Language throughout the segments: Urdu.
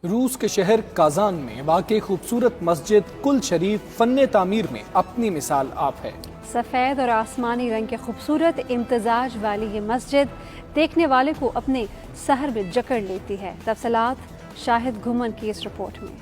روس کے شہر کازان میں واقع خوبصورت مسجد کل شریف فن تعمیر میں اپنی مثال آپ ہے۔ سفید اور آسمانی رنگ کے خوبصورت امتزاج والی یہ مسجد دیکھنے والے کو اپنے سحر میں جکڑ لیتی ہے۔ تفصیلات شاہد گھمن کی اس رپورٹ میں۔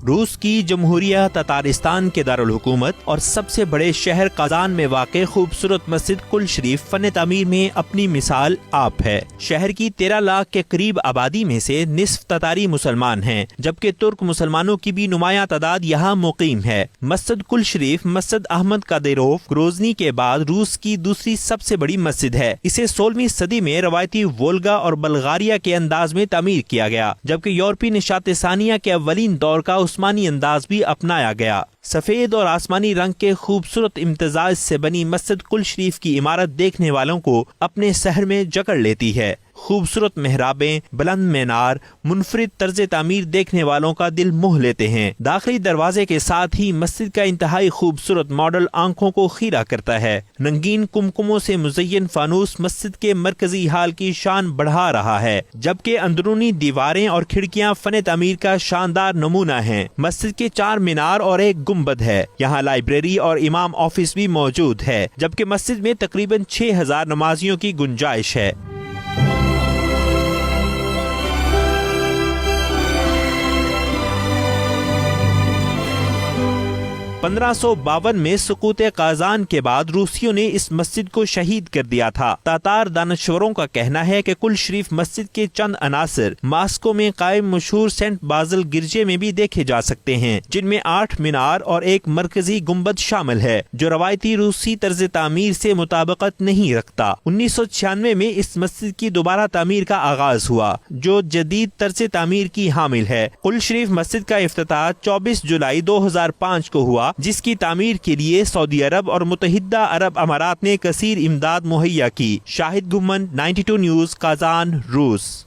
روس کی جمہوریہ تتارستان کے دارالحکومت اور سب سے بڑے شہر کازان میں واقع خوبصورت مسجد کل شریف فن تعمیر میں اپنی مثال آپ ہے۔ شہر کی 13 لاکھ کے قریب آبادی میں سے نصف تتاری مسلمان ہیں، جبکہ ترک مسلمانوں کی بھی نمایاں تعداد یہاں مقیم ہے۔ مسجد کل شریف مسجد احمد قادیروف گروزنی کے بعد روس کی دوسری سب سے بڑی مسجد ہے۔ اسے 16ویں صدی میں روایتی وولگا اور بلغاریہ کے انداز میں تعمیر کیا گیا، جبکہ یورپی نشاط ثانیہ کے اولین دور کا عثمانی انداز بھی اپنایا گیا۔ سفید اور آسمانی رنگ کے خوبصورت امتزاج سے بنی مسجد کل شریف کی عمارت دیکھنے والوں کو اپنے سحر میں جکڑ لیتی ہے۔ خوبصورت محرابیں، بلند مینار، منفرد طرز تعمیر دیکھنے والوں کا دل موہ لیتے ہیں۔ داخلی دروازے کے ساتھ ہی مسجد کا انتہائی خوبصورت ماڈل آنکھوں کو خیرہ کرتا ہے۔ رنگین کمکموں سے مزین فانوس مسجد کے مرکزی ہال کی شان بڑھا رہا ہے، جبکہ اندرونی دیواریں اور کھڑکیاں فن تعمیر کا شاندار نمونہ ہیں۔ مسجد کے 4 مینار اور ایک گنبد ہے۔ یہاں لائبریری اور امام آفس بھی موجود ہے، جبکہ مسجد میں تقریباً 6000 نمازیوں کی گنجائش ہے۔ 1552 میں سقوط کازان کے بعد روسیوں نے اس مسجد کو شہید کر دیا تھا۔ تاتار دانشوروں کا کہنا ہے کہ کل شریف مسجد کے چند عناصر ماسکو میں قائم مشہور سینٹ بازل گرجے میں بھی دیکھے جا سکتے ہیں، جن میں 8 مینار اور ایک مرکزی گنبد شامل ہے، جو روایتی روسی طرز تعمیر سے مطابقت نہیں رکھتا۔ 1996 میں اس مسجد کی دوبارہ تعمیر کا آغاز ہوا، جو جدید طرز تعمیر کی حامل ہے۔ کل شریف مسجد کا افتتاح 24 جولائی 2005 کو ہوا، جس کی تعمیر کے لیے سعودی عرب اور متحدہ عرب امارات نے کثیر امداد مہیا کی۔ شاہد گھمن، 92 نیوز، کازان، روس۔